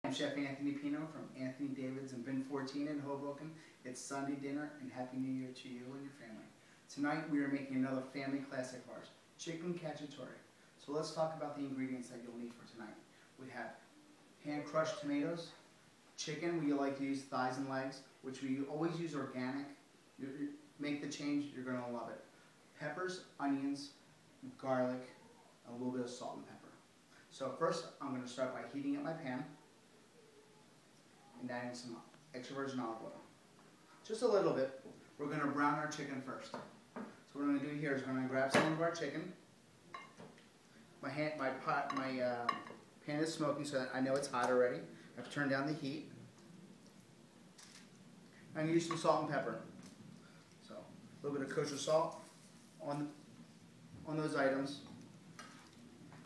I'm Chef Anthony Pino from Anthony David's in Bin 14 in Hoboken. It's Sunday dinner and Happy New Year to you and your family. Tonight we are making another family classic of ours, chicken cacciatore. So let's talk about the ingredients that you'll need for tonight. We have hand-crushed tomatoes, chicken, we like to use thighs and legs, which we always use organic. Make the change, you're going to love it. Peppers, onions, garlic, and a little bit of salt and pepper. So first, I'm going to start by heating up my pan and adding some extra virgin olive oil. Just a little bit. We're going to brown our chicken first. So what I'm going to do here is we're going to grab some of our chicken. My pan is smoking, so I know it's hot already. I have to turn down the heat. I'm going to use some salt and pepper. So a little bit of kosher salt on those items.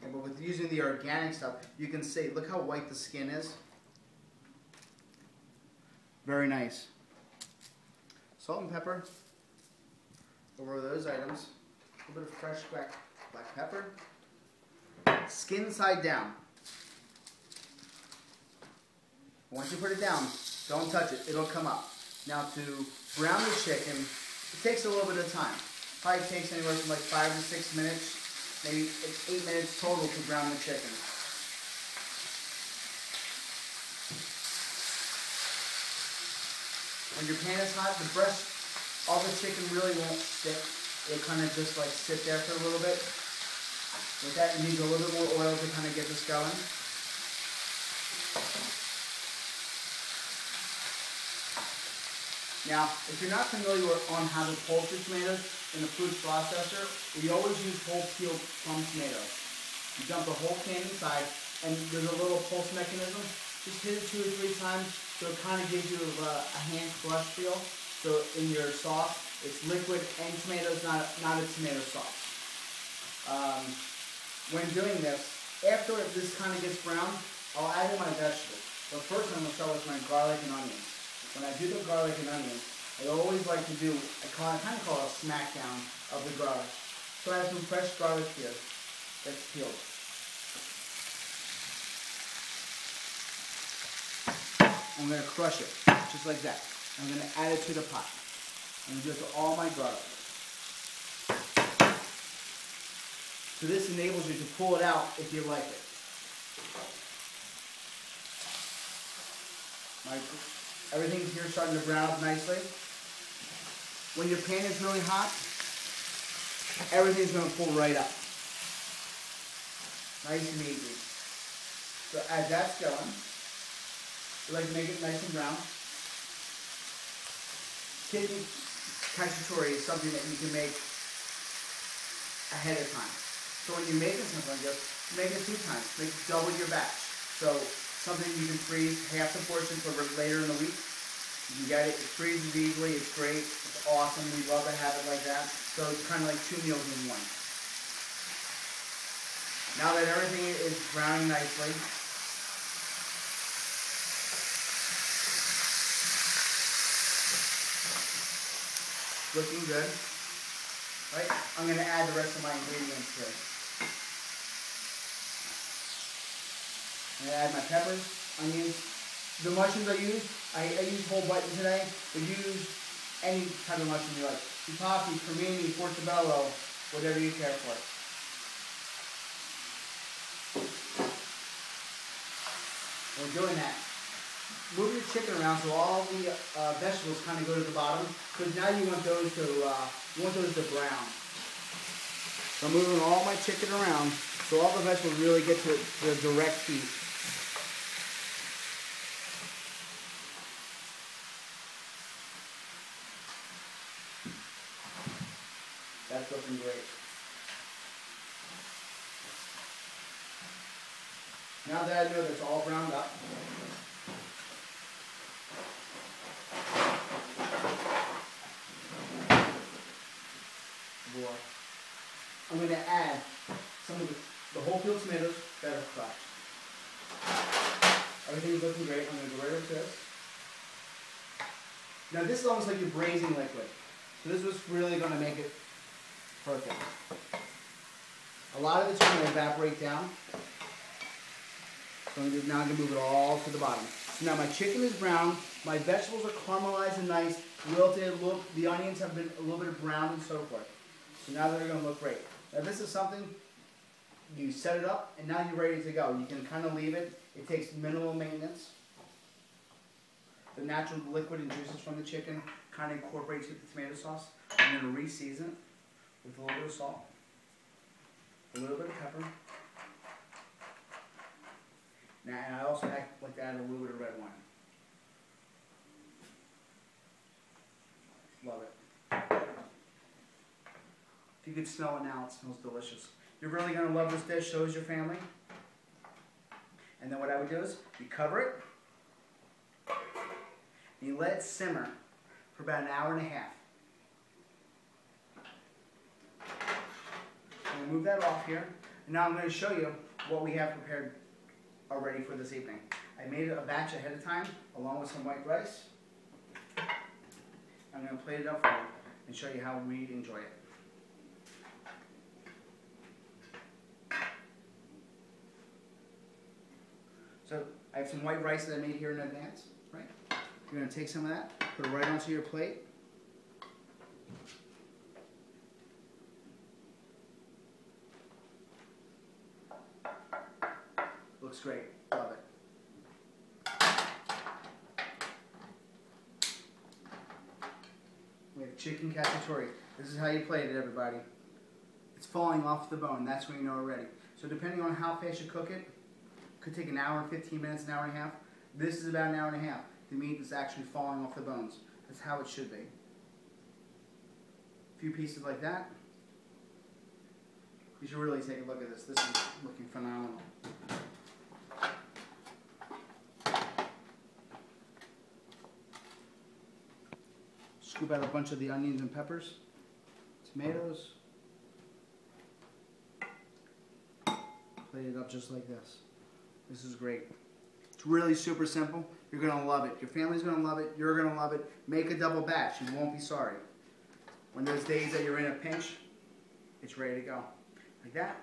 Okay, but with using the organic stuff, you can see, look how white the skin is. Very nice. Salt and pepper over those items. A little bit of fresh black pepper. Skin side down. Once you put it down, don't touch it. It'll come up. Now to brown the chicken, it takes a little bit of time. Probably takes anywhere from like 5 to 6 minutes. Maybe 8 minutes total to brown the chicken. When your pan is hot, the breast, all the chicken really won't stick. It'll kind of just like sit there for a little bit. With that, you need a little bit more oil to kind of get this going. Now, if you're not familiar on how to poultry tomatoes in a food processor, we always use whole peeled plum tomatoes. You dump the whole can inside, and there's a little pulse mechanism. Just hit it 2 or 3 times, so it kind of gives you a hand crush feel. So in your sauce, it's liquid and tomatoes, not a tomato sauce. When doing this, after this kind of gets browned, I'll add in my vegetables. But first I'm going to start with my garlic and onions. When I do the garlic and onions, I always like to do, I kind of call it a smackdown of the garlic. So I have some fresh garlic here that's peeled. I'm going to crush it, just like that. I'm going to add it to the pot. I'm going to do it to all my garlic. So this enables you to pull it out if you like it. Everything here is starting to brown up nicely. When your pan is really hot, everything's going to pull right up. Nice and easy. So as that's going, we like to make it nice and brown. Chicken cacciatore is something that you can make ahead of time. So when you're making something like this, make it 2 times. Make double your batch. So something you can freeze half the portion for later in the week. You can get it. It freezes easily. It's great. It's awesome. We love to have it like that. So it's kind of like 2 meals in one. Now that everything is browning nicely, looking good. Right? I'm going to add the rest of my ingredients here. I'm going to add my peppers, onions. The mushrooms I use whole button today, but use any type of mushroom you like. Shiitake, cremini, portobello, whatever you care for. We're doing that. Move your chicken around so all the vegetables kind of go to the bottom, because now you want those to brown. So I'm moving all my chicken around so all the vegetables really get to the direct heat. That's looking great. Now that I know that's all browned up, I'm going to add some of the whole peeled tomatoes that are crushed. Everything's looking great. I'm going to go right over this. Now this is almost like your braising liquid. So this was really going to make it perfect. A lot of it's going to evaporate down. So now I'm going to move it all to the bottom. So now my chicken is brown, my vegetables are caramelized and nice, wilted, the onions have been a little bit browned and so forth. So now they're going to look great. Now this is something, you set it up and now you're ready to go. You can kind of leave it. It takes minimal maintenance. The natural liquid and juices from the chicken kind of incorporates with the tomato sauce. I'm going to re-season it with a little bit of salt, a little bit of pepper. Now, and I also like to add a little bit of red wine. Love it. If you could smell it now, it smells delicious. You're really going to love this dish, so is your family. And then what I would do is, you cover it, and you let it simmer for about an hour and a half. I'm going to move that off here, and now I'm going to show you what we have prepared already for this evening. I made a batch ahead of time, along with some white rice. I'm going to plate it up for you and show you how we enjoy it. So I have some white rice that I made here in advance, right? You're going to take some of that, put it right onto your plate. Looks great. Love it. We have chicken cacciatore. This is how you plate it, everybody. It's falling off the bone. That's when you know we're ready. So depending on how fast you cook it, could take an hour and 15 minutes, an hour and a half. This is about an hour and a half. The meat is actually falling off the bones. That's how it should be. A few pieces like that. You should really take a look at this. This is looking phenomenal. Scoop out a bunch of the onions and peppers, tomatoes. Plate it up just like this. This is great. It's really super simple. You're going to love it. Your family's going to love it. You're going to love it. Make a double batch. You won't be sorry. When those days that you're in a pinch, it's ready to go. Like that.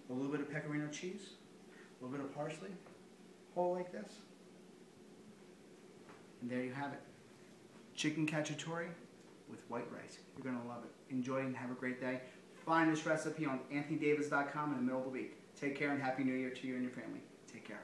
A little bit of pecorino cheese. A little bit of parsley. Whole like this. And there you have it. Chicken cacciatore with white rice. You're going to love it. Enjoy and have a great day. Find this recipe on anthonydavis.com in the middle of the week. Take care and Happy New Year to you and your family. Take care.